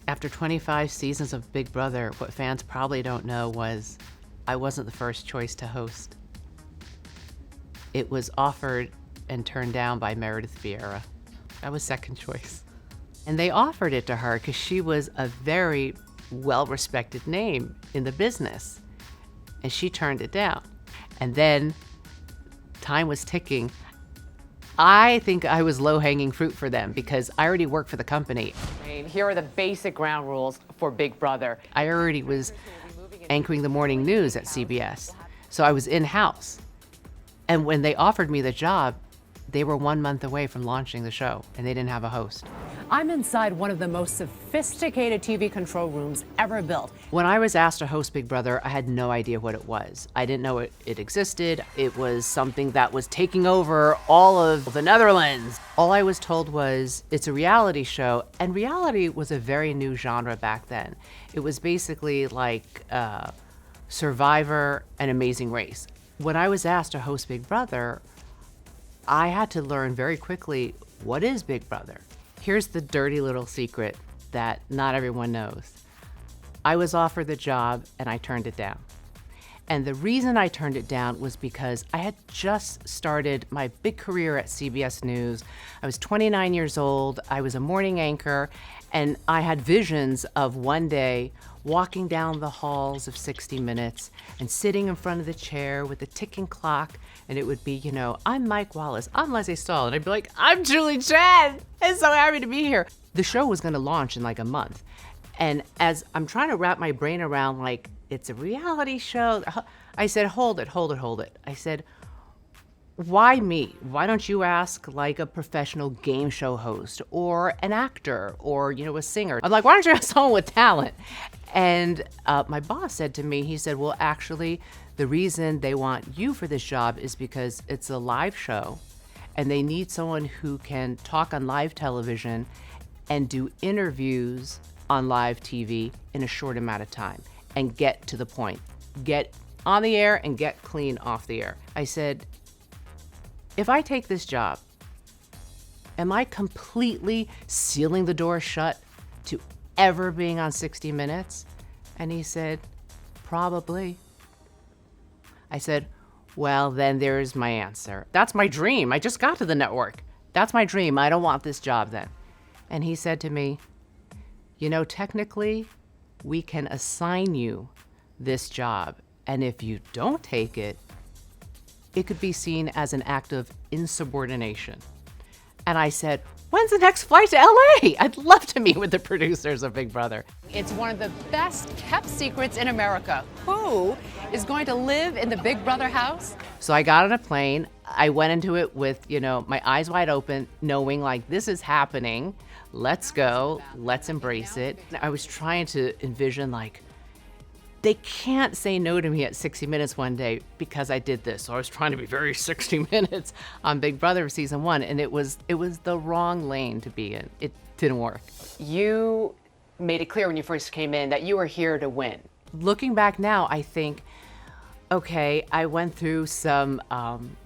After 25 seasons of Big Brother, what fans probably don't know was I wasn't the first choice to host. It was offered and turned down by Meredith Vieira. I was second choice. And they offered it to her because she was a very well-respected name in the business. And she turned it down. And then time was ticking. I think I was low-hanging fruit for them because I already worked for the company. Here are the basic ground rules for Big Brother. I already was anchoring the morning news at CBS, so I was in-house. And when they offered me the job, they were 1 month away from launching the show, and they didn't have a host. I'm inside one of the most sophisticated TV control rooms ever built. When I was asked to host Big Brother, I had no idea what it was. I didn't know it existed. It was something that was taking over all of the Netherlands. All I was told was, it's a reality show, and reality was a very new genre back then. It was basically like Survivor and Amazing Race. When I was asked to host Big Brother, I had to learn very quickly, what is Big Brother? Here's the dirty little secret that not everyone knows. I was offered the job and I turned it down. And the reason I turned it down was because I had just started my big career at CBS News. I was 29 years old, I was a morning anchor, and I had visions of one day walking down the halls of 60 Minutes and sitting in front of the chair with the ticking clock, and it would be, you know, I'm Mike Wallace, I'm Leslie Stahl, and I'd be like, I'm Julie Chen, I'm so happy to be here. The show was gonna launch in like a month. And as I'm trying to wrap my brain around, like, it's a reality show, I said, hold it. I said, why me? Why don't you ask like a professional game show host or an actor or, you know, a singer? I'm like, why don't you ask someone with talent? And my boss said to me, he said, well, actually, the reason they want you for this job is because it's a live show and they need someone who can talk on live television and do interviews on live TV in a short amount of time and get to the point, get on the air and get clean off the air. I said, if I take this job, am I completely sealing the door shut to ever being on 60 Minutes? And he said, probably. I said, well, then there's my answer. That's my dream. I just got to the network. That's my dream. I don't want this job then. And he said to me, you know, technically, we can assign you this job. And if you don't take it, it could be seen as an act of insubordination. And I said, when's the next flight to LA? I'd love to meet with the producers of Big Brother. It's one of the best kept secrets in America. Who is going to live in the Big Brother house? So I got on a plane. I went into it with, you know, my eyes wide open, knowing like this is happening. Let's go. Let's embrace it. I was trying to envision like, they can't say no to me at 60 Minutes one day because I did this. So I was trying to be very 60 Minutes on Big Brother season 1, and it was the wrong lane to be in. It didn't work. You made it clear when you first came in that you were here to win. Looking back now, I think, okay, I went through some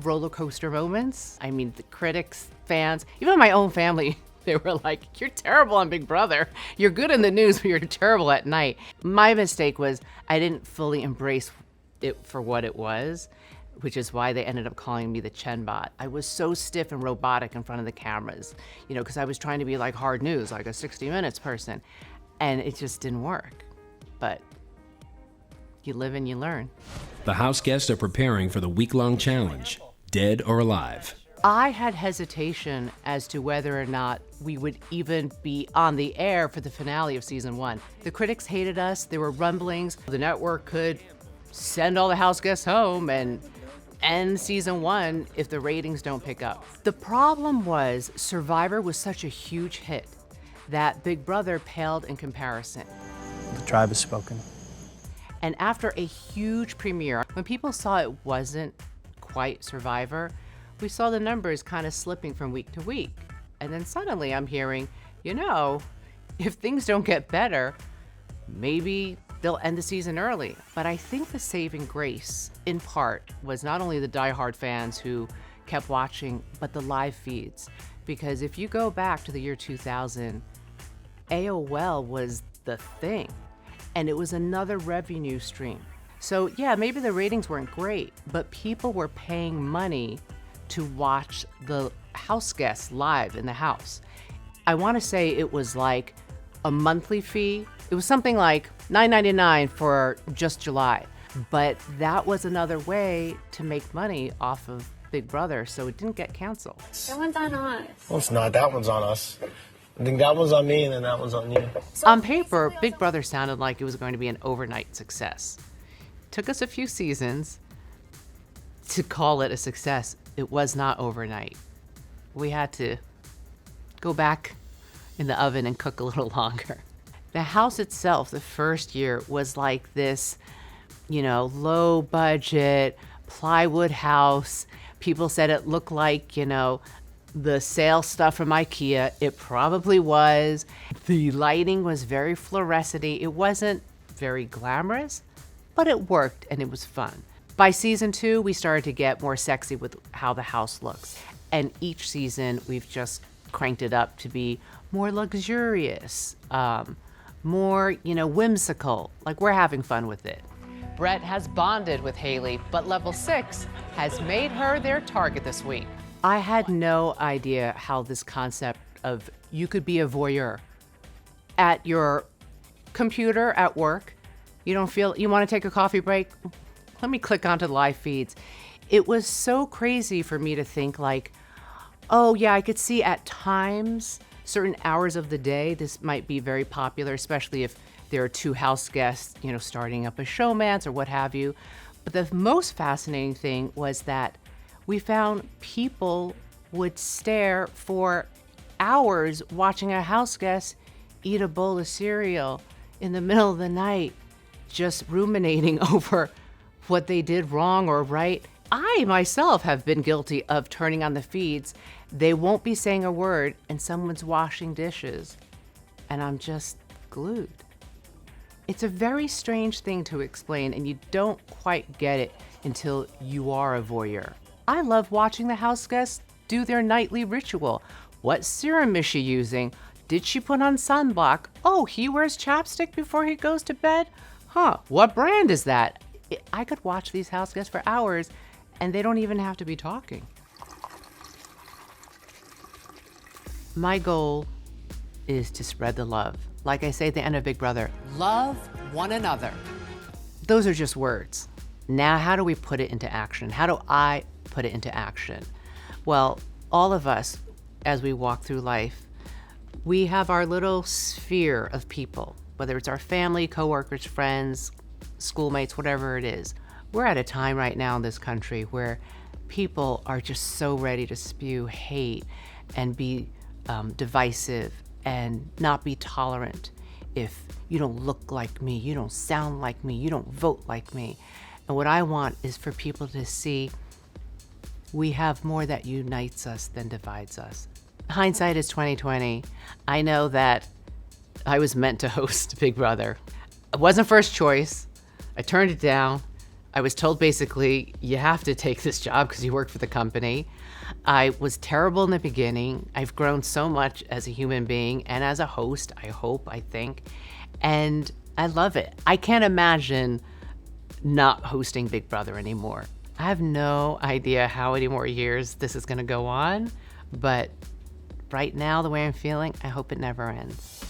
roller coaster moments. I mean, the critics, fans, even my own family, they were like, you're terrible on Big Brother. You're good in the news, but you're terrible at night. My mistake was I didn't fully embrace it for what it was, which is why they ended up calling me the Chen bot. I was so stiff and robotic in front of the cameras, you know, because I was trying to be like hard news, like a 60 Minutes person, and it just didn't work. But you live and you learn. The house guests are preparing for the week-long challenge, Dead or Alive. I had hesitation as to whether or not we would even be on the air for the finale of season 1. The critics hated us. There were rumblings. The network could send all the house guests home and end season 1 if the ratings don't pick up. The problem was Survivor was such a huge hit that Big Brother paled in comparison. The tribe has spoken. And after a huge premiere, when people saw it wasn't quite Survivor, we saw the numbers kind of slipping from week to week. And then suddenly I'm hearing, you know, if things don't get better, maybe they'll end the season early. But I think the saving grace, in part, was not only the diehard fans who kept watching, but the live feeds. Because if you go back to the year 2000, AOL was the thing, and it was another revenue stream. So yeah, maybe the ratings weren't great, but people were paying money to watch the house guests live in the house. I want to say it was like a monthly fee. It was something like $9.99 for just July. But that was another way to make money off of Big Brother, so it didn't get canceled. That one's on us. Well, it's not. That one's on us. I think that one's on me, and then that one's on you. On paper, Big Brother sounded like it was going to be an overnight success. Took us a few seasons to call it a success. It was not overnight. We had to go back in the oven and cook a little longer. The house itself, the first year, was like this, low budget plywood house. People said it looked like, the sale stuff from IKEA. It probably was. The lighting was very fluorescent-y. It wasn't very glamorous, but it worked and it was fun. By season 2, we started to get more sexy with how the house looks. And each season, we've just cranked it up to be more luxurious, more, whimsical. Like, we're having fun with it. Brett has bonded with Haley, but level 6 has made her their target this week. I had no idea how this concept of you could be a voyeur at your computer at work. You want to take a coffee break? Let me click onto the live feeds. It was so crazy for me to think like, oh yeah, I could see at times, certain hours of the day, this might be very popular, especially if there are 2 house guests, starting up a showmance or what have you. But the most fascinating thing was that we found people would stare for hours watching a house guest eat a bowl of cereal in the middle of the night, just ruminating over what they did wrong or right. I myself have been guilty of turning on the feeds. They won't be saying a word and someone's washing dishes, and I'm just glued. It's a very strange thing to explain, and you don't quite get it until you are a voyeur. I love watching the house guests do their nightly ritual. What serum is she using? Did she put on sunblock? Oh, he wears chapstick before he goes to bed? Huh, what brand is that? I could watch these house guests for hours, and they don't even have to be talking. My goal is to spread the love. Like I say at the end of Big Brother, Love one another. those are just words. Now, how do we put it into action? How do I put it into action? Well, all of us, as we walk through life, we have our little sphere of people, whether it's our family, coworkers, friends, schoolmates, whatever it is. We're at a time right now in this country where people are just so ready to spew hate and be divisive and not be tolerant. If you don't look like me, you don't sound like me, you don't vote like me. And what I want is for people to see we have more that unites us than divides us. Hindsight is 2020. I know that I was meant to host Big Brother. It wasn't first choice. I turned it down. I was told basically, you have to take this job because you work for the company. I was terrible in the beginning. I've grown so much as a human being and as a host, I think. And I love it. I can't imagine not hosting Big Brother anymore. I have no idea how many more years this is going to go on, but right now, the way I'm feeling, I hope it never ends.